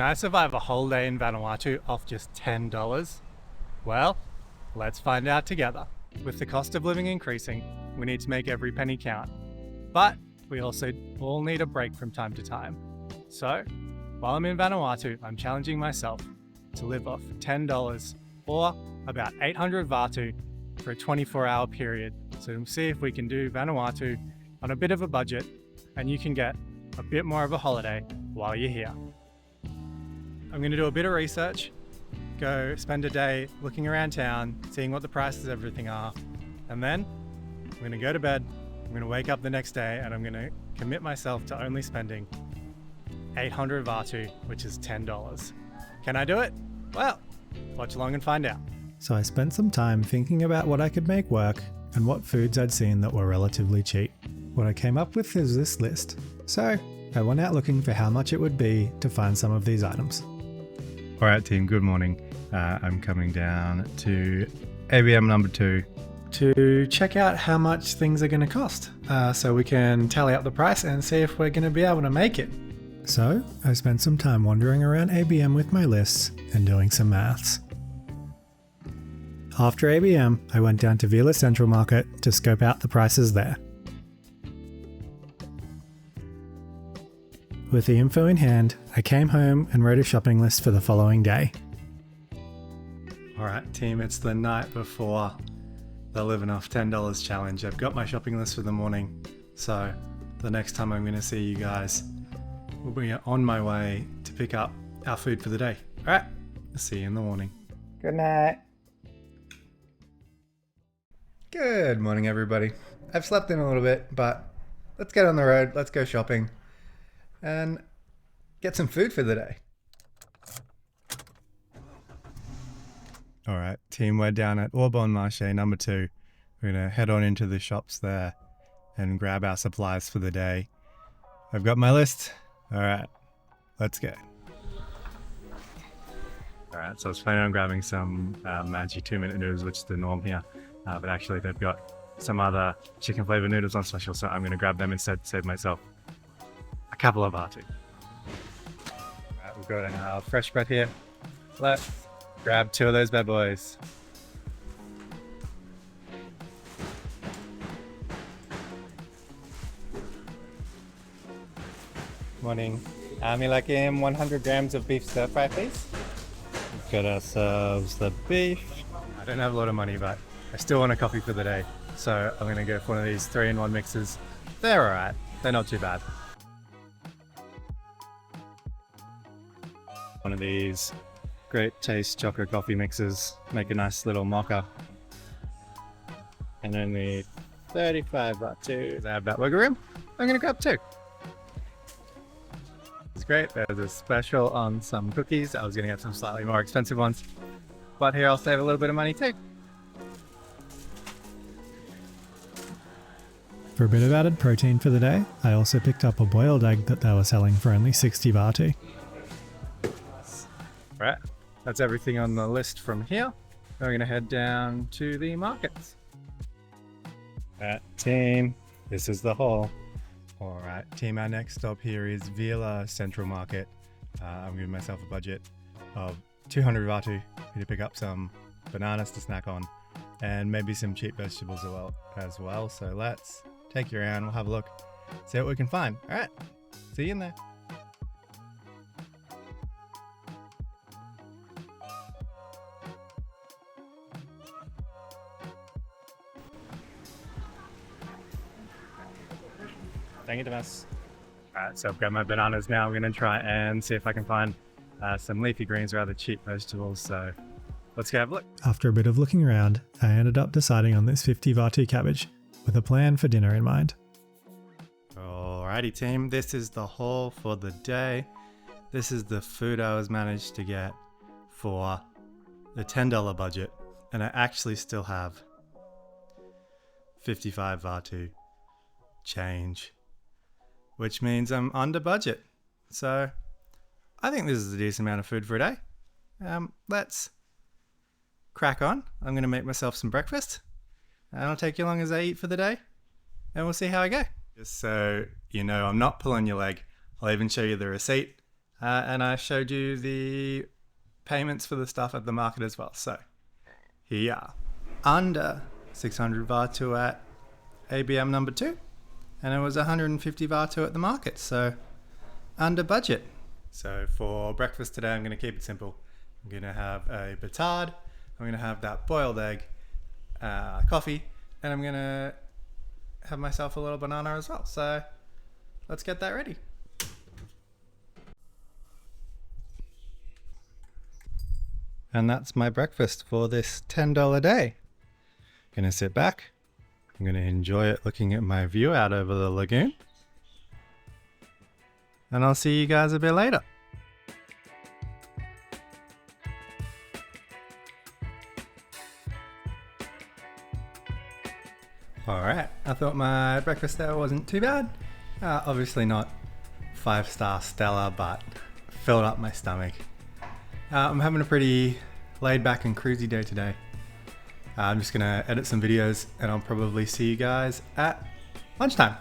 Can I survive a whole day in Vanuatu off just $10? Well, let's find out together. With the cost of living increasing, we need to make every penny count. But we also all need a break from time to time. So, while I'm in Vanuatu, I'm challenging myself to live off $10 or about 800 vatu for a 24-hour period. So we'll see if we can do Vanuatu on a bit of a budget and you can get a bit more of a holiday while you're here. I'm going to do a bit of research, go spend a day looking around town, seeing what the prices of everything are, and then I'm going to go to bed, I'm going to wake up the next day and I'm going to commit myself to only spending 800 vatu, which is $10. Can I do it? Well, watch along and find out. So I spent some time thinking about what I could make work and what foods I'd seen that were relatively cheap. What I came up with is this list. So I went out looking for how much it would be to find some of these items. Alright team, good morning. I'm coming down to ABM number 2 to check out how much things are going to cost, so we can tally up the price and see if we're going to be able to make it. So I spent some time wandering around ABM with my lists and doing some maths. After ABM, I went down to Vila Central Market to scope out the prices there. With the info in hand, I came home and wrote a shopping list for the following day. Alright team, it's the night before the Living Off $10 challenge. I've got my shopping list for the morning, so the next time I'm going to see you guys, we'll be on my way to pick up our food for the day. Alright, see you in the morning. Good night. Good morning everybody. I've slept in a little bit, but let's get on the road, let's go shopping and get some food for the day. Alright team, we're down at Aubon Marché number 2. We're going to head on into the shops there and grab our supplies for the day. I've got my list. Alright, let's go. Alright, so I was planning on grabbing some Manji 2-minute noodles, which is the norm here. But actually they've got some other chicken flavored noodles on special, so I'm going to grab them instead to save myself a couple of vatu. Alright, we've got our fresh bread here. Let's grab 2 of those bad boys. Morning. Me like 100 grams of beef stir fry, please. We've got ourselves the beef. I don't have a lot of money, but I still want a coffee for the day. So I'm going to go for one of these 3-in-1 mixes. They're alright. They're not too bad. One of these great taste chocolate coffee mixes. Make a nice little mocha. And only 35 vatu. I have that wiggle room. I'm going to grab 2. It's great. There's a special on some cookies. I was going to get some slightly more expensive ones, but here I'll save a little bit of money too. For a bit of added protein for the day, I also picked up a boiled egg that they were selling for only 60 vatu. Right, that's everything on the list from here. We're going to head down to the markets. Alright team, this is the haul. Alright team, our next stop here is Vila Central Market. I'm giving myself a budget of 200 vatu to pick up some bananas to snack on and maybe some cheap vegetables as well. So let's take you around, we'll have a look, see what we can find. Alright, see you in there. Thank you, Thomas. Alright, so I've got my bananas now. I'm going to try and see if I can find some leafy greens or other cheap vegetables. So let's go have a look. After a bit of looking around, I ended up deciding on this 50 vatu cabbage with a plan for dinner in mind. Alrighty team, this is the haul for the day. This is the food I was managed to get for the $10 budget, and I actually still have 55 vatu change, which means I'm under budget. So I think this is a decent amount of food for a day. Let's crack on. I'm going to make myself some breakfast and I'll take you along as I eat for the day and we'll see how I go. Just so you know, I'm not pulling your leg. I'll even show you the receipt. and I showed you the payments for the stuff at the market as well. So here you are, under 600 vatu at ABM number 2, and it was 150 vatu at the market, so under budget. So for breakfast today, I'm going to keep it simple. I'm going to have a batard, I'm going to have that boiled egg, coffee, and I'm going to have myself a little banana as well. So let's get that ready. And that's my breakfast for this $10 day. I'm gonna sit back. I'm gonna enjoy it looking at my view out over the lagoon. And I'll see you guys a bit later. Alright, I thought my breakfast there wasn't too bad. Obviously not 5-star stellar, but filled up my stomach. I'm having a pretty laid back and cruisy day today. I'm just gonna edit some videos and I'll probably see you guys at lunchtime.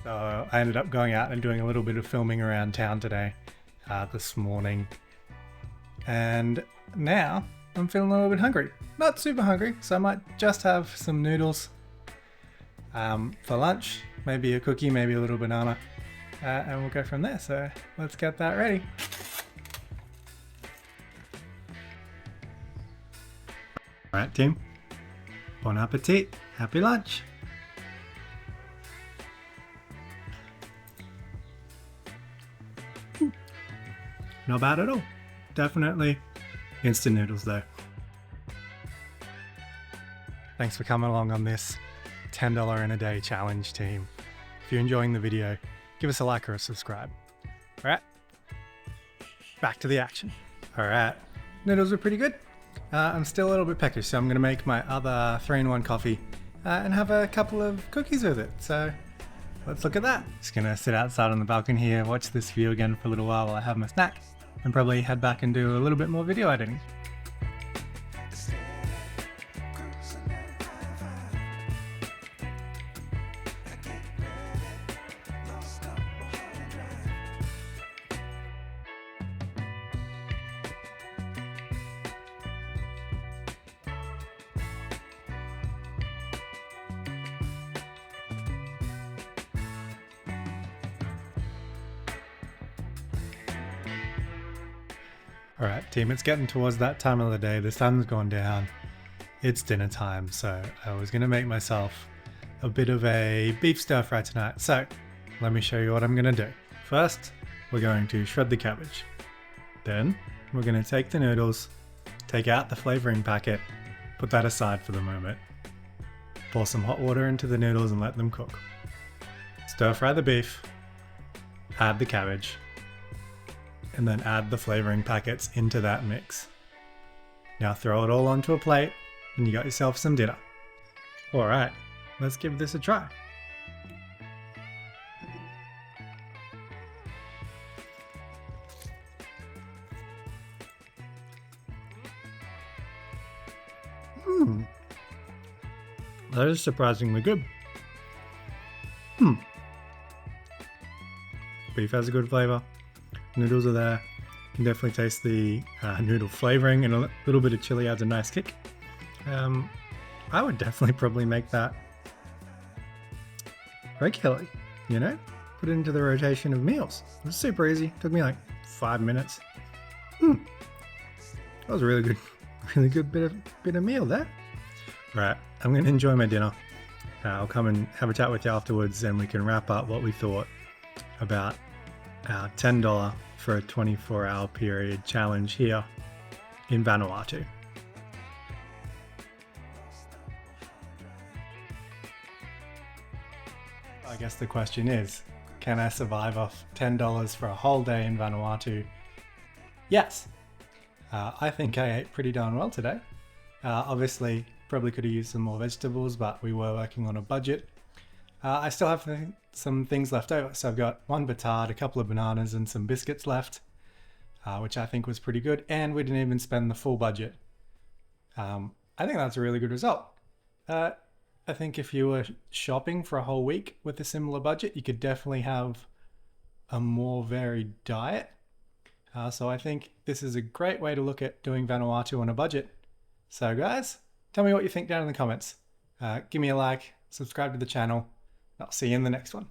So I ended up going out and doing a little bit of filming around town today, this morning. And now I'm feeling a little bit hungry. Not super hungry, so I might just have some noodles for lunch, maybe a cookie, maybe a little banana, and we'll go from there. So let's get that ready. All right, team. Bon appetit. Happy lunch. Not bad at all. Definitely instant noodles though. Thanks for coming along on this $10 in a day challenge, team. If you're enjoying the video, give us a like or a subscribe. All right, back to the action. All right, noodles are pretty good. I'm still a little bit peckish, so I'm gonna make my other 3-in-1 coffee and have a couple of cookies with it. So let's look at that. Just gonna sit outside on the balcony here, watch this view again for a little while I have my snack, and probably head back and do a little bit more video editing. Alright team, it's getting towards that time of the day, the sun's gone down, it's dinner time, so I was going to make myself a bit of a beef stir fry tonight. So let me show you what I'm going to do. First, we're going to shred the cabbage. Then we're going to take the noodles, take out the flavouring packet, put that aside for the moment. Pour some hot water into the noodles and let them cook. Stir fry the beef, add the cabbage, and then add the flavouring packets into that mix. Now throw it all onto a plate and you got yourself some dinner. Alright, let's give this a try. That is surprisingly good. Beef has a good flavour. Noodles are there. You can definitely taste the noodle flavouring, and a little bit of chili adds a nice kick. I would definitely probably make that regularly, you know? Put it into the rotation of meals. It was super easy. Took me like 5 minutes. That was a really good bit of meal there. Right, I'm going to enjoy my dinner. I'll come and have a chat with you afterwards, and we can wrap up what we thought about our $10 for a 24-hour period challenge here in Vanuatu. I guess the question is, can I survive off $10 for a whole day in Vanuatu? Yes. I think I ate pretty darn well today. Obviously, probably could have used some more vegetables, but we were working on a budget. I still have some things left over, so I've got one batard, a couple of bananas, and some biscuits left, which I think was pretty good, and we didn't even spend the full budget. I think that's a really good result. I think if you were shopping for a whole week with a similar budget, you could definitely have a more varied diet. So I think this is a great way to look at doing Vanuatu on a budget. So guys, tell me what you think down in the comments. Give me a like, subscribe to the channel. I'll see you in the next one.